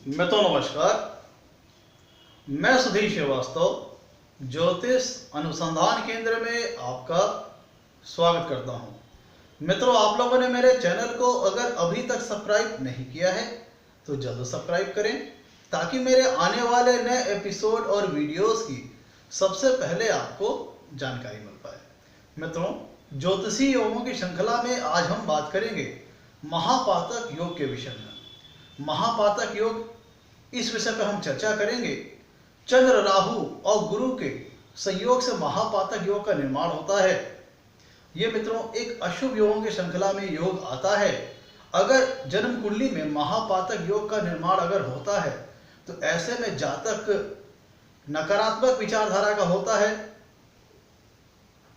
नमस्कार। मैं सुधीर श्रीवास्तव ज्योतिष अनुसंधान केंद्र में आपका स्वागत करता हूं। मित्रों, आप लोगों ने मेरे चैनल को अगर अभी तक सब्सक्राइब नहीं किया है तो जल्द सब्सक्राइब करें ताकि मेरे आने वाले नए एपिसोड और वीडियोस की सबसे पहले आपको जानकारी मिल पाए। मित्रों, ज्योतिषी योगों की श्रृंखला में आज हम बात करेंगे महापातक योग के विषय में। महापातक योग, इस विषय पर हम चर्चा करेंगे। चंद्र, राहु और गुरु के संयोग से महापातक योग का निर्माण होता है। ये मित्रों एक अशुभ योगों की श्रृंखला में योग आता है। अगर जन्म कुंडली में महापातक योग का निर्माण अगर होता है तो ऐसे में जातक नकारात्मक विचारधारा का होता है,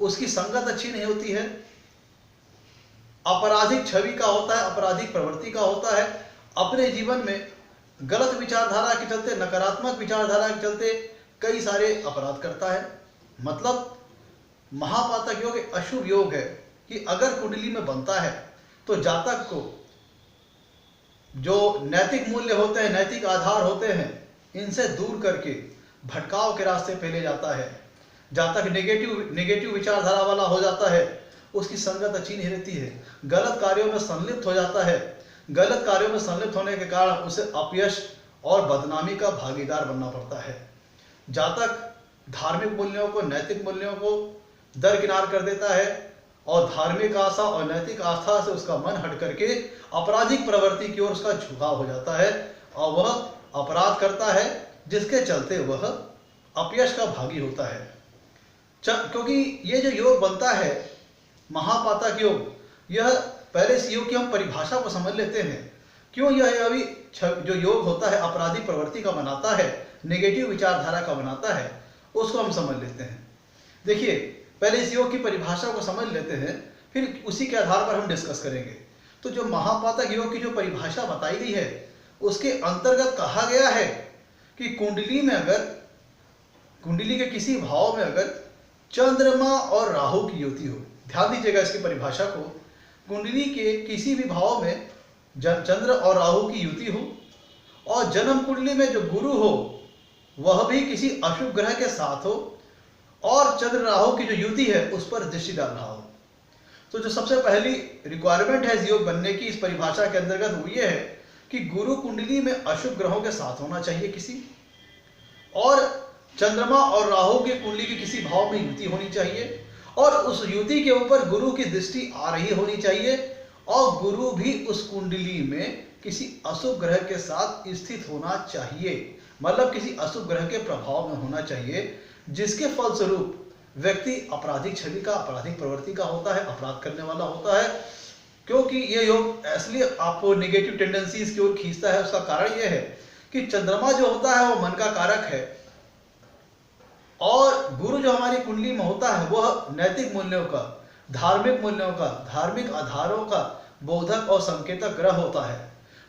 उसकी संगत अच्छी नहीं होती है, आपराधिक छवि का होता है, आपराधिक प्रवृत्ति का होता है, अपने जीवन में गलत विचारधारा के चलते, नकारात्मक विचारधारा के चलते कई सारे अपराध करता है। मतलब महापातक योग एक अशुभ योग है कि अगर कुंडली में बनता है तो जातक को जो नैतिक मूल्य होते हैं, नैतिक आधार होते हैं, इनसे दूर करके भटकाव के रास्ते पे ले जाता है। जातक नेगेटिव विचारधारा वाला हो जाता है, उसकी संगत अच्छी नहीं रहती है, गलत कार्यों में संलिप्त हो जाता है। गलत कार्यों में संलिप्त होने के कारण उसे अपयश और बदनामी का भागीदार बनना पड़ता है। जातक धार्मिक मूल्यों को, नैतिक मूल्यों को दरकिनार कर देता है और धार्मिक आशा और नैतिक आस्था से उसका मन हट करके आपराधिक प्रवृत्ति की ओर उसका झुकाव हो जाता है और वह अपराध करता है, जिसके चलते वह अपयश का भागी होता है। क्योंकि ये जो योग बनता है महापातक योग, यह पहले इस योग की हम परिभाषा को समझ लेते हैं। क्यों यह अभी जो योग होता है आपराधिक प्रवृत्ति का बनाता है, नेगेटिव विचारधारा का बनाता है, उसको हम समझ लेते हैं। देखिए, पहले इस योग की परिभाषा को समझ लेते हैं, फिर उसी के आधार पर हम डिस्कस करेंगे। तो जो महापातक योग की जो परिभाषा बताई गई है, उसके अंतर्गत कहा गया है कि कुंडली में अगर, कुंडली के किसी भाव में अगर चंद्रमा और राहु की युति हो, ध्यान दीजिएगा इसकी परिभाषा को, कुंडली के किसी भी भाव में चंद्र और राहु की युति हो और जन्म कुंडली में जो गुरु हो वह भी किसी अशुभ ग्रह के साथ हो और चंद्र राहु की जो युति है उस पर दृष्टि डाल रहा हो, तो जो सबसे पहली रिक्वायरमेंट है इस योग बनने की, इस परिभाषा के अंतर्गत वो ये है कि गुरु कुंडली में अशुभ ग्रहों के साथ होना चाहिए किसी, और चंद्रमा और राहु के कुंडली की किसी भाव में युति होनी चाहिए और उस युति के ऊपर गुरु की दृष्टि आ रही होनी चाहिए और गुरु भी उस कुंडली में किसी अशुभ ग्रह के साथ स्थित होना चाहिए। मतलब किसी अशुभ ग्रह के प्रभाव में होना चाहिए, जिसके फलस्वरूप व्यक्ति आपराधिक छवि का, आपराधिक प्रवृत्ति का होता है, अपराध करने वाला होता है। क्योंकि ये योग इसलिए आपको नेगेटिव टेंडेंसीज की ओर खींचता है, उसका कारण यह है कि चंद्रमा जो होता है वो मन का कारक है और गुरु जो हमारी कुंडली में होता है वह नैतिक मूल्यों का, धार्मिक मूल्यों का, धार्मिक आधारों का बोधक और संकेतक ग्रह होता है।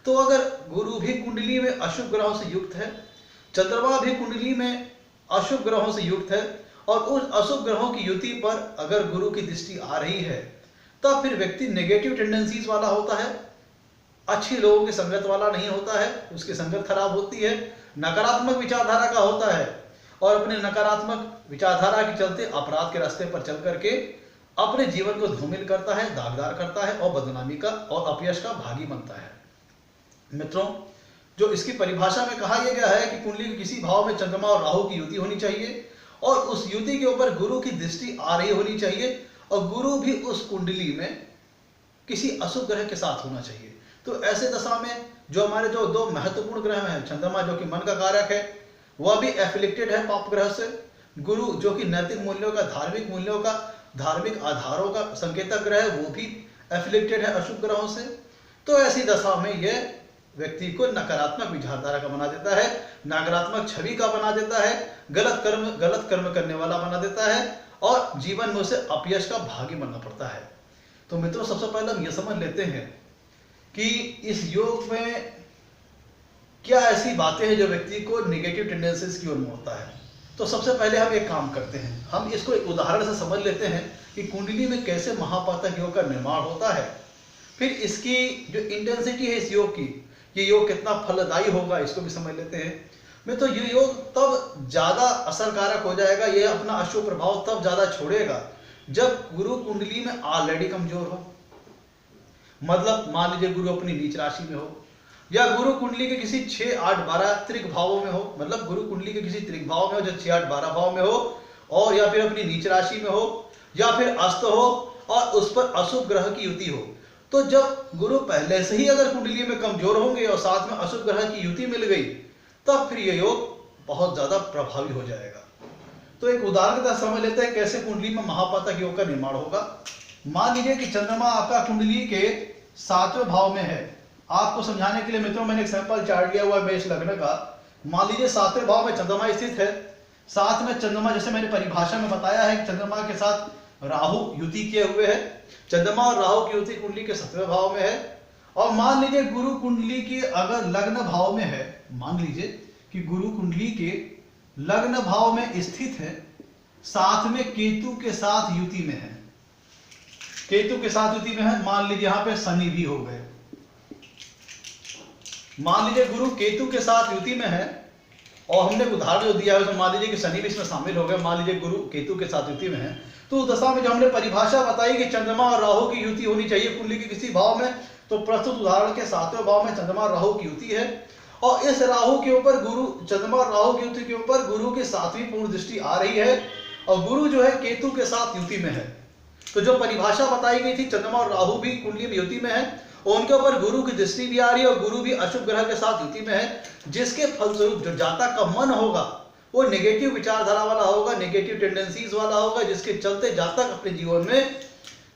तो अगर गुरु भी कुंडली में अशुभ ग्रहों से युक्त है, चंद्रमा भी कुंडली में अशुभ ग्रहों से युक्त है और उस अशुभ ग्रहों की युति पर अगर गुरु की दृष्टि आ रही है, तब फिर व्यक्ति नेगेटिव टेंडेंसीज वाला होता है, अच्छी लोगों की संगत वाला नहीं होता है, उसकी संगत खराब होती है, नकारात्मक विचारधारा का होता है और अपने नकारात्मक विचारधारा के चलते अपराध के रास्ते पर चल करके अपने जीवन को धूमिल करता है, दागदार करता है और बदनामी का और अपयश का भागी बनता है। मित्रों, जो इसकी परिभाषा में कहा यह गया है कि कुंडली के किसी भाव में चंद्रमा और राहु की युति होनी चाहिए और उस युति के ऊपर गुरु की दृष्टि आ रही होनी चाहिए और गुरु भी उस कुंडली में किसी अशुभ ग्रह के साथ होना चाहिए। तो ऐसे दशा में जो हमारे जो दो महत्वपूर्ण ग्रह हैं, चंद्रमा जो कि मन का कारक है वह भी एफिलिक्टेड है पाप ग्रह से, गुरु जो कि नैतिक मूल्यों का, धार्मिक मूल्यों का, धार्मिक आधारों का संकेतक ग्रह है, वो भी एफिलिक्टेड है अशुभ ग्रहों से। तो ऐसी दशा में यह व्यक्ति को नकारात्मक विचारधारा का बना देता है, नकारात्मक छवि का बना देता है, गलत कर्म करने वाला बना देता है और जीवन में उसे अपयश का भागी बनना पड़ता है। तो मित्रों, सबसे पहले हम यह समझ लेते हैं कि इस योग में क्या ऐसी बातें हैं जो व्यक्ति को नेगेटिव टेंडेंसीज की ओर मोड़ता है। तो सबसे पहले हम एक काम करते हैं, हम इसको एक उदाहरण से समझ लेते हैं कि कुंडली में कैसे महापातक योग का निर्माण होता है। फिर इसकी जो इंटेंसिटी है इस योग की, ये योग कितना फलदायी होगा इसको भी समझ लेते हैं। मित्रों, ये योग तब ज्यादा असरकारक हो जाएगा, ये अपना अशुभ प्रभाव तब ज्यादा छोड़ेगा जब गुरु कुंडली में ऑलरेडी कमजोर हो। मतलब मान लीजिए गुरु अपनी नीच राशि में हो, या गुरु कुंडली के किसी 6, 8, 12 त्रिक भावों में हो, मतलब गुरु कुंडली के किसी त्रिक भाव में हो जो 6, 8, 12 भाव में हो, और या फिर अपनी नीच राशि में हो, या फिर अस्त हो और उस पर अशुभ ग्रह की युति हो। तो जब गुरु पहले से ही अगर कुंडली में कमजोर होंगे और साथ में अशुभ ग्रह की युति मिल गई, तब फिर ये योग बहुत ज्यादा प्रभावी हो जाएगा। तो एक उदाहरण के साथ समझ लेते हैं कैसे कुंडली में महापातक योग का निर्माण होगा। मान लीजिए कि चंद्रमा आपका कुंडली के 7वें भाव में है। आपको समझाने के लिए मित्रों मैंने एक सैंपल चार्ट लिया हुआ है मेष लग्न का। मान लीजिए 7वें भाव में चंद्रमा स्थित है, साथ में चंद्रमा, जैसे मैंने परिभाषा में बताया है, चंद्रमा के साथ राहु युति किए हुए है। चंद्रमा और राहु की युति कुंडली के 7वें भाव में है। और मान लीजिए गुरु कुंडली की अगर लग्न भाव में है, मान लीजिए कि गुरु कुंडली के लग्न भाव में स्थित है, साथ में केतु के साथ युति में है, केतु के साथ युति में है। मान लीजिए यहां पे शनि भी हो गए। मान लीजिए गुरु केतु के साथ युति में है और हमने उदाहरण जो दिया है तो मान लीजिए कि शनि भी इसमें शामिल हो गए। मान लीजिए गुरु केतु के साथ युति में है, तो दशा में जो हमने परिभाषा बताई कि चंद्रमा और राहु की युति होनी चाहिए कुंडली के किसी भाव में, तो प्रस्तुत उदाहरण के 7वें भाव में चंद्रमा और राहु की युति है। और इस राहु के ऊपर गुरु, चंद्रमा और राहु की युति के ऊपर गुरु की 7वीं पूर्ण दृष्टि आ रही है, और गुरु जो है केतु के साथ युति में है। तो जो परिभाषा बताई गई थी, चंद्रमा और राहु भी कुंडली में युति में है और उनके ऊपर गुरु की दृष्टि भी आ रही है और गुरु भी अशुभ ग्रह के साथ युति में है, जिसके फलस्वरूप जो जातक का मन होगा वो नेगेटिव विचारधारा वाला होगा, नेगेटिव टेंडेंसीज वाला होगा, जिसके चलते जातक अपने जीवन में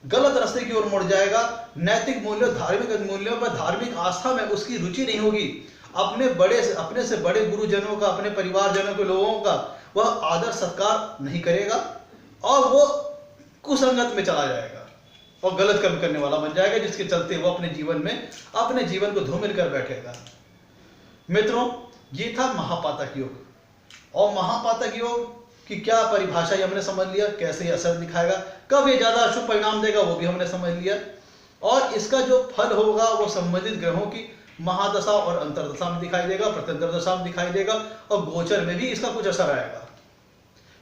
गलत रास्ते की ओर मुड़ जाएगा। नैतिक मूल्यों, धार्मिक मूल्यों पर, धार्मिक आस्था में उसकी रुचि नहीं होगी। अपने से बड़े गुरुजनों का, अपने परिवारजनों के लोगों का वह आदर सत्कार नहीं करेगा और वो कुसंगत में चला जाएगा और गलत कर्म करने वाला बन जाएगा, जिसके चलते वो अपने जीवन को धूमिल कर बैठेगा। मित्रों, ये था महापातक योग। और महापातक योग की क्या परिभाषा ये हमने समझ लिया, कैसे ये असर दिखाएगा, कब ये ज्यादा अशुभ परिणाम देगा वो भी हमने समझ लिया, और इसका जो फल होगा वो संबंधित ग्रहों की महादशा और अंतरदशा में दिखाई देगा, प्रत्यंतर दशा में दिखाई देगा, और गोचर में भी इसका कुछ असर आएगा।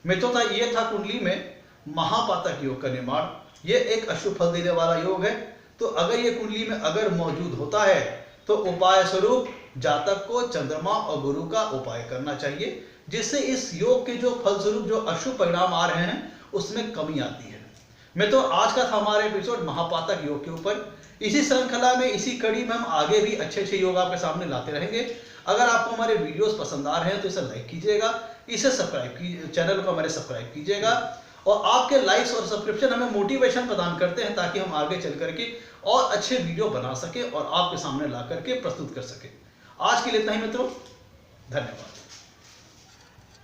मित्रों, ये था कुंडली में महापातक योग का निर्माण। ये एक अशुभ फल देने वाला योग है। तो अगर ये कुंडली में अगर मौजूद होता है तो उपाय स्वरूप जातक को चंद्रमा और गुरु का उपाय करना चाहिए, जिससे इस योग के जो फलस्वरूप जो अशुभ परिणाम आ रहे हैं उसमें कमी आती है। मित्रों, आज का था हमारा एपिसोड महापातक योग के ऊपर। इसी श्रृंखला में, इसी कड़ी में हम आगे भी अच्छे योग आपके सामने लाते रहेंगे। अगर आपको हमारे वीडियोस पसंद आ रहे हैं तो इसे लाइक कीजिएगा, इसे सब्सक्राइब कीजिए, चैनल को हमारे सब्सक्राइब कीजिएगा। और आपके लाइक्स और सब्सक्रिप्शन हमें मोटिवेशन प्रदान करते हैं ताकि हम आगे चल करके और अच्छे वीडियो बना सके और आपके सामने ला करके प्रस्तुत कर सके। आज के लिए इतना ही मित्रों, धन्यवाद।